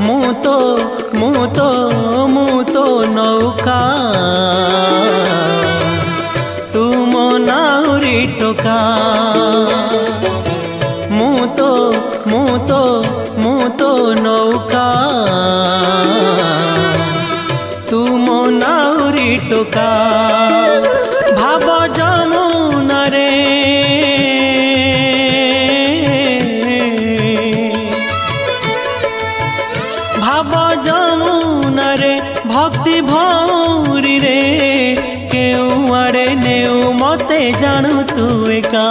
ମୁଁ ତ ନୌକା ତୁମ ନାଉରି ଟୋକା ମୁଁ ତ ନୌକା ତୁମ ନାଉରି ଟୋକା ଭାବ ଯମୁନାରେ भक्ति भौरी रे केउ आड़े नेउ मते जानू तू एका।